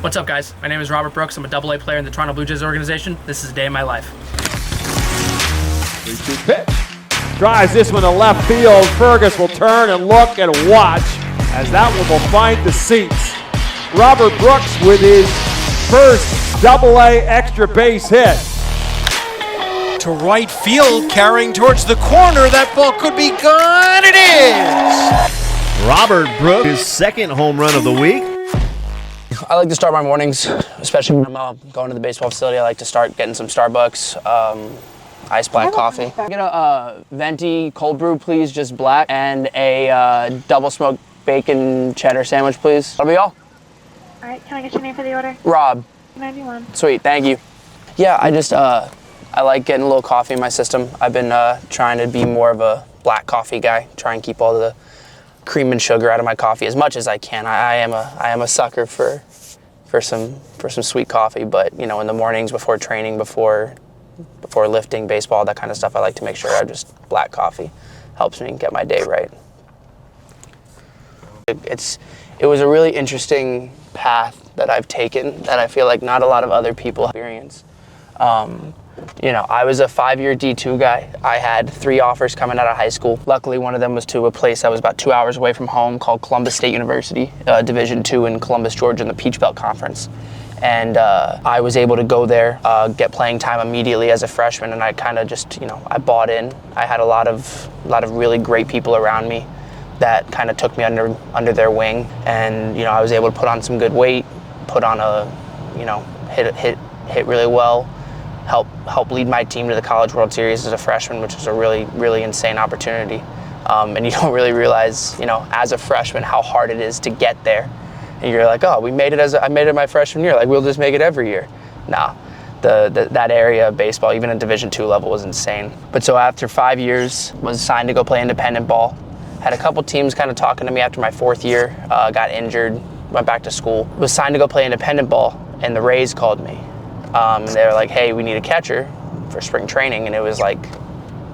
What's up, guys? My name is Robert Brooks. I'm a AA player in the Toronto Blue Jays organization. This is a day in my life. 3-2 pitch. Drives this one to left field. Fergus will turn and look and watch as that one will find the seats. Robert Brooks with his first AA extra base hit. To right field, carrying towards the corner. That ball could be gone. It is! Robert Brooks, his second home run of the week. I like to start my mornings, especially when I'm going to the baseball facility. I like to start getting some Starbucks, iced black coffee. Get a venti cold brew, please, just black, and a double smoked bacon cheddar sandwich, please. That'll be all. All right, can I get your name for the order? Rob. 91. Sweet, thank you. Yeah, I like getting a little coffee in my system. I've been trying to be more of a black coffee guy, try and keep all the cream and sugar out of my coffee as much as I can. I am a sucker for some sweet coffee, but you know, in the mornings before training, before lifting, baseball, that kind of stuff, I like to make sure I just black coffee helps me get my day right. It was a really interesting path that I've taken that I feel like not a lot of other people experience. You know, I was a 5-year D2 guy. I had 3 offers coming out of high school. Luckily, one of them was to a place that was about 2 hours away from home called Columbus State University, Division II in Columbus, Georgia, in the Peach Belt Conference. And I was able to go there, get playing time immediately as a freshman, and I kind of just, you know, I bought in. I had a lot of really great people around me that kind of took me under their wing, and you know, I was able to put on some good weight, put on a, you know, hit really well. Help lead my team to the College World Series as a freshman, which was a really insane opportunity. And you don't really realize, you know, as a freshman how hard it is to get there. And you're like, oh, I made it my freshman year. Like, we'll just make it every year. Nah, that area of baseball, even at Division II level, was insane. But so after 5 years, was signed to go play independent ball. Had a couple teams kind of talking to me after my 4th year. Got injured, went back to school. Was signed to go play independent ball, and the Rays called me. And they were like, hey, we need a catcher for spring training. And it was like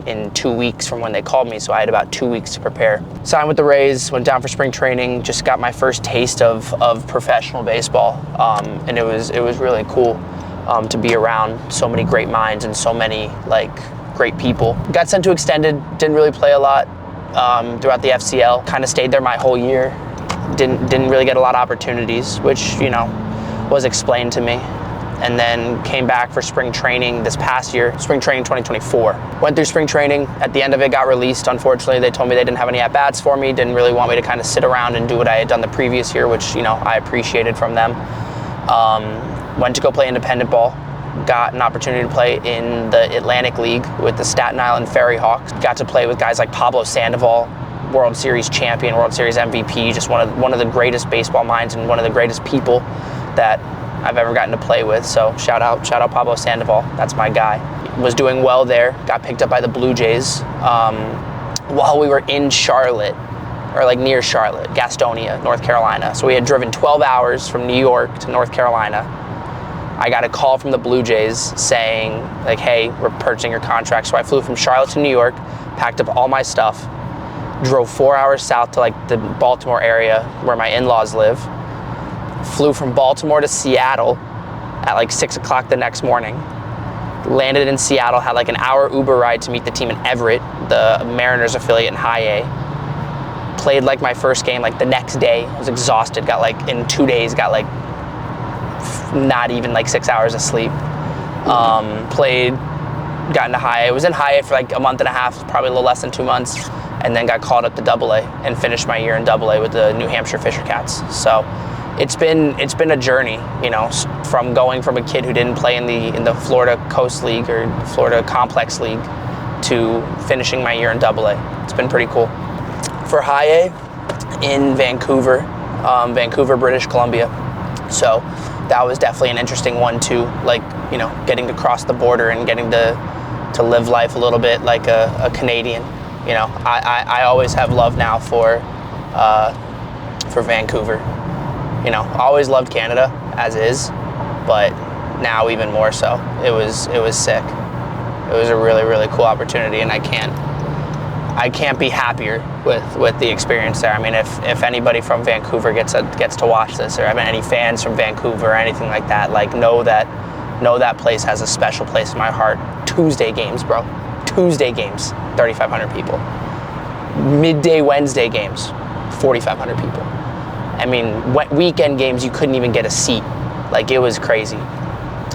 in 2 weeks from when they called me, so I had about 2 weeks to prepare. Signed with the Rays, went down for spring training, just got my first taste of professional baseball. And it was really cool to be around so many great minds and so many like great people. Got sent to extended, didn't really play a lot throughout the FCL. Kind of stayed there my whole year. Didn't really get a lot of opportunities, which, you know, was explained to me. And then came back for spring training this past year, spring training 2024. Went through spring training, at the end of it got released. Unfortunately, they told me they didn't have any at-bats for me, didn't really want me to kind of sit around and do what I had done the previous year, which, you know, I appreciated from them. Went to go play independent ball, got an opportunity to play in the Atlantic League with the Staten Island Ferry Hawks. Got to play with guys like Pablo Sandoval, World Series champion, World Series MVP, just one of the greatest baseball minds and one of the greatest people that I've ever gotten to play with. So shout out Pablo Sandoval, that's my guy. Was doing well there, got picked up by the Blue Jays while we were in Charlotte, or like near Charlotte, Gastonia, North Carolina. So we had driven 12 hours from New York to North Carolina. I got a call from the Blue Jays saying like, hey, we're purchasing your contract. So I flew from Charlotte to New York, packed up all my stuff, drove 4 hours south to like the Baltimore area where my in-laws live. Flew from Baltimore to Seattle at like 6 o'clock the next morning. Landed in Seattle, had like an hour Uber ride to meet the team in Everett, the Mariners affiliate in High A. Played like my first game like the next day. Was exhausted, got like in 2 days, got like not even like 6 hours of sleep. Played, got into High A. Was in High A for like a month and a half, probably a little less than 2 months. And then got called up to AA and finished my year in AA with the New Hampshire Fisher Cats. So it's been a journey, you know, from going from a kid who didn't play in the Florida Coast League or Florida Complex League to finishing my year in AA. It's been pretty cool. For High A in Vancouver, British Columbia. So that was definitely an interesting one too, like, you know, getting to cross the border and getting to live life a little bit like a Canadian. You know, I always have love now for Vancouver. You know, always loved Canada as is, but now even more so. It was sick. It was a really cool opportunity, and I I can't be happier with the experience there. I mean, if anybody from Vancouver gets to watch this, or I mean, any fans from Vancouver or anything like that, like know that place has a special place in my heart. Tuesday games, bro. Tuesday games, 3,500 people. Midday Wednesday games, 4,500 people. I mean, weekend games, you couldn't even get a seat. Like, it was crazy.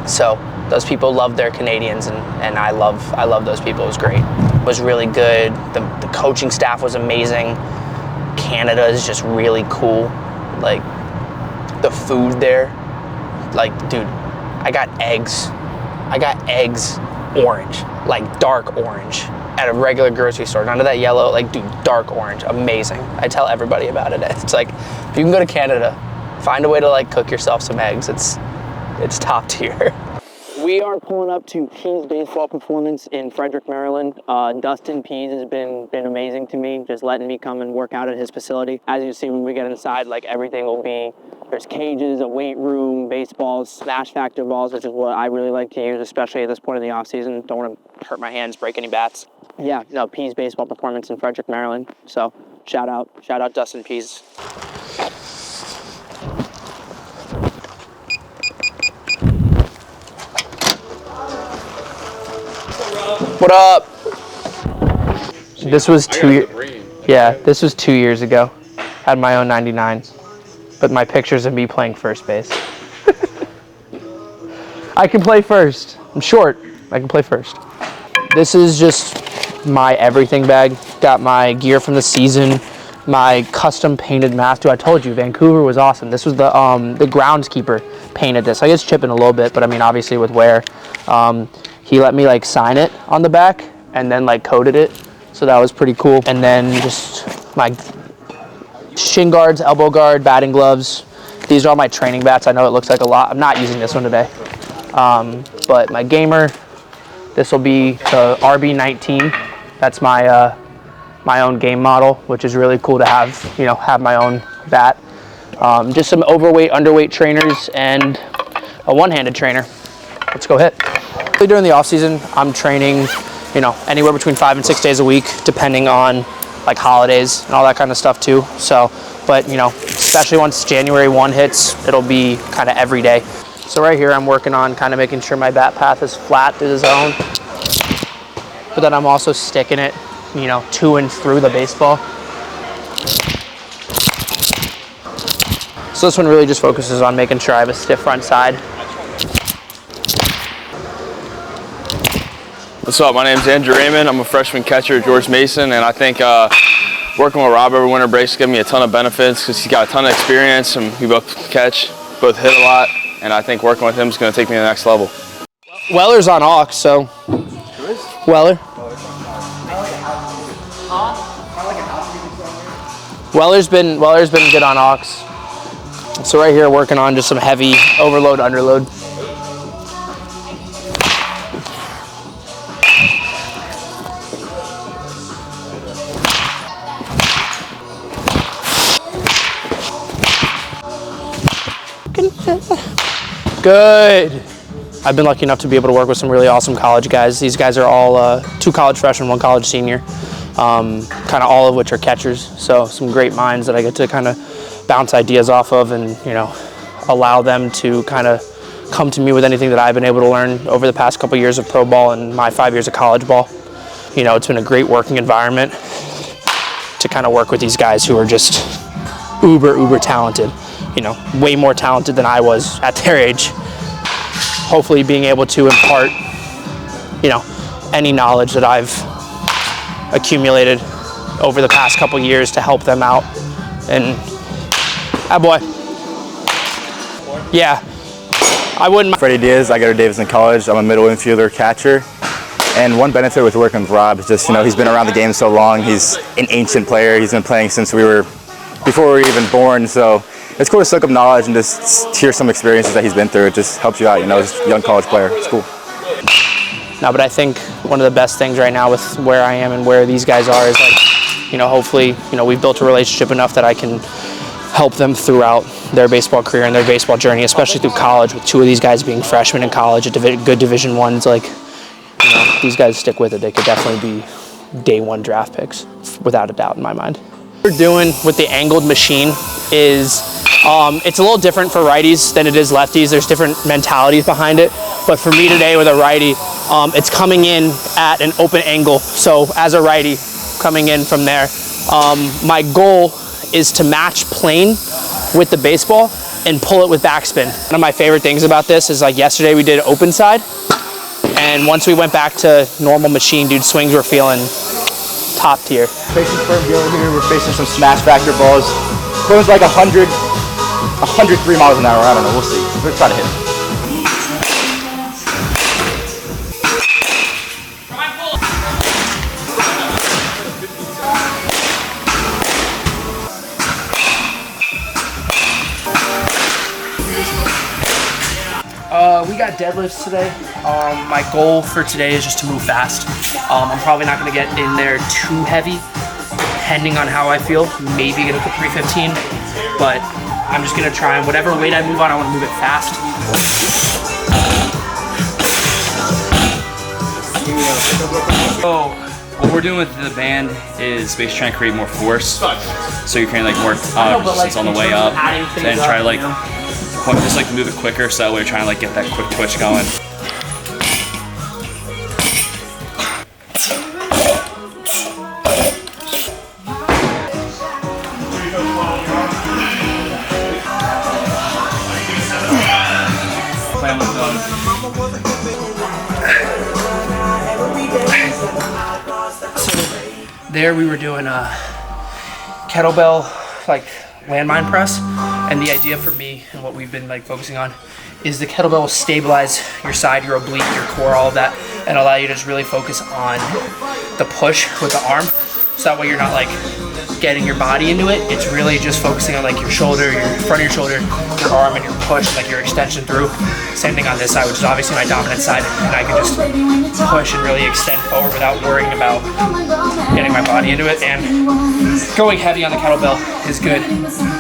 So those people love their Canadians, and I love those people. It was great. It was really good. The coaching staff was amazing. Canada is just really cool. Like, the food there, like, dude, I got eggs orange, like dark orange, at a regular grocery store. None of that yellow, like, dude, dark orange, amazing. I tell everybody about it. It's like, if you can go to Canada, find a way to like cook yourself some eggs. It's top tier. We are pulling up to Pease Baseball Performance in Frederick, Maryland. Dustin Pease has been amazing to me, just letting me come and work out at his facility. As you see when we get inside, like, everything will be, there's cages, a weight room, baseballs, smash factor balls, which is what I really like to use, especially at this point in the off season. Don't want to hurt my hands, break any bats. Yeah, no, Pease Baseball Performance in Frederick, Maryland. So shout out Dustin Pease. What up? This was this was 2 years ago. Had my own 99, but my pictures of me playing first base. I can play first. I'm short. I can play first. This is just my everything bag. Got my gear from the season, my custom painted mask. Dude, I told you, Vancouver was awesome. This was the groundskeeper painted this. I guess chipping a little bit, but I mean, obviously with wear. He let me like sign it on the back and then like coated it. So that was pretty cool. And then just my shin guards, elbow guard, batting gloves. These are all my training bats. I know it looks like a lot. I'm not using this one today. But my gamer, this will be the RB19. That's my my own game model, which is really cool to have, you know, have my own bat. Just some overweight, underweight trainers and a one-handed trainer. Let's go hit. During the off season, I'm training, you know, anywhere between 5 and 6 days a week, depending on like holidays and all that kind of stuff too. So, but you know, especially once January 1 hits, it'll be kind of every day. So right here, I'm working on kind of making sure my bat path is flat through the zone, but then I'm also sticking it, you know, to and through the baseball. So this one really just focuses on making sure I have a stiff front side. What's up? My name's Andrew Raymond. I'm a freshman catcher at George Mason, and I think working with Rob over winter breaks given me a ton of benefits because he's got a ton of experience, and we both catch, both hit a lot, and I think working with him is going to take me to the next level. Weller's on aux, so Weller. Weller's been good on aux. So right here, working on just some heavy overload, underload. Good. I've been lucky enough to be able to work with some really awesome college guys. These guys are all 2 college freshmen, 1 college senior, kind of all of which are catchers. So some great minds that I get to kind of bounce ideas off of and, you know, allow them to kind of come to me with anything that I've been able to learn over the past couple years of pro ball and my 5 years of college ball. You know, it's been a great working environment to kind of work with these guys who are just uber talented. You know, way more talented than I was at their age. Hopefully being able to impart, you know, any knowledge that I've accumulated over the past couple years to help them out. And, boy. Yeah, I wouldn't. Freddie Diaz, I go to Davidson College. I'm a middle infielder catcher. And one benefit with working with Rob is just, you know, he's been around the game so long. He's an ancient player. He's been playing since before we were even born. So it's cool to soak up knowledge and just hear some experiences that he's been through. It just helps you out, you know, as a young college player. It's cool. No, but I think one of the best things right now with where I am and where these guys are is, like, you know, hopefully, you know, we've built a relationship enough that I can help them throughout their baseball career and their baseball journey, especially through college, with 2 of these guys being freshmen in college at good Division I's. Like, you know, these guys stick with it. They could definitely be day 1 draft picks, without a doubt in my mind. What we're doing with the angled machine is, it's a little different for righties than it is lefties. There's different mentalities behind it. But for me today with a righty, it's coming in at an open angle. So as a righty, coming in from there, my goal is to match plane with the baseball and pull it with backspin. One of my favorite things about this is, like, yesterday we did open side, and once we went back to normal machine, dude, swings were feeling top tier. Facing firm dealer here, we're facing some smash factor balls. Close like 103 miles an hour, I don't know, we'll see. We'll try to hit it. We got deadlifts today. My goal for today is just to move fast. I'm probably not going to get in there too heavy, depending on how I feel. Maybe get up to 315, but I'm just going to try, and whatever weight I move on, I want to move it fast. So what we're doing with the band is basically trying to create more force, so you're creating like more resistance on the way up, and try to like just like move it quicker, so that way you're trying to like get that quick twitch going. So there we were doing a kettlebell, like, landmine press, and the idea for me and what we've been like focusing on is the kettlebell will stabilize your side, your oblique, your core, all of that, and allow you to just really focus on the push with the arm, so that way you're not like getting your body into it. It's really just focusing on like your shoulder, your front of your shoulder, your arm, and your push, like your extension through. Same thing on this side, which is obviously my dominant side, and I can just push and really extend forward without worrying about getting my body into it. And going heavy on the kettlebell is good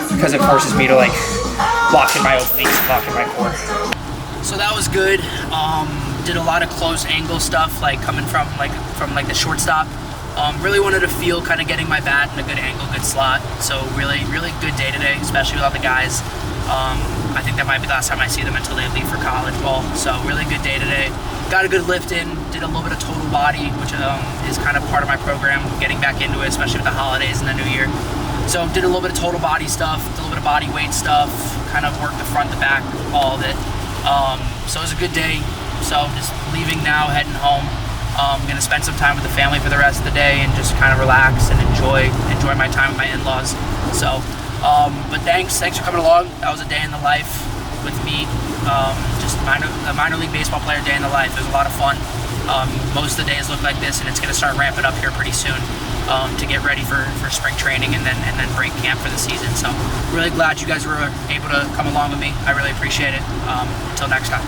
because it forces me to like lock in my obliques, lock in my core. So that was good. Did a lot of close angle stuff, like coming from the shortstop. Really wanted to feel kind of getting my bat in a good angle, good slot. So really good day today, especially with all the guys. I think that might be the last time I see them until they leave for college ball. So really good day today. Got a good lift in, did a little bit of total body, which is kind of part of my program, getting back into it, especially with the holidays and the new year. So did a little bit of total body stuff, did a little bit of body weight stuff, kind of worked the front, the back, all of it. So it was a good day. So just leaving now, heading home. I'm gonna spend some time with the family for the rest of the day and just kind of relax and enjoy my time with my in-laws. So, but thanks for coming along. That was a day in the life with me. Just a minor league baseball player day in the life. It was a lot of fun. Most of the days look like this, and it's gonna start ramping up here pretty soon to get ready for spring training and then break camp for the season. So really glad you guys were able to come along with me. I really appreciate it. Until next time.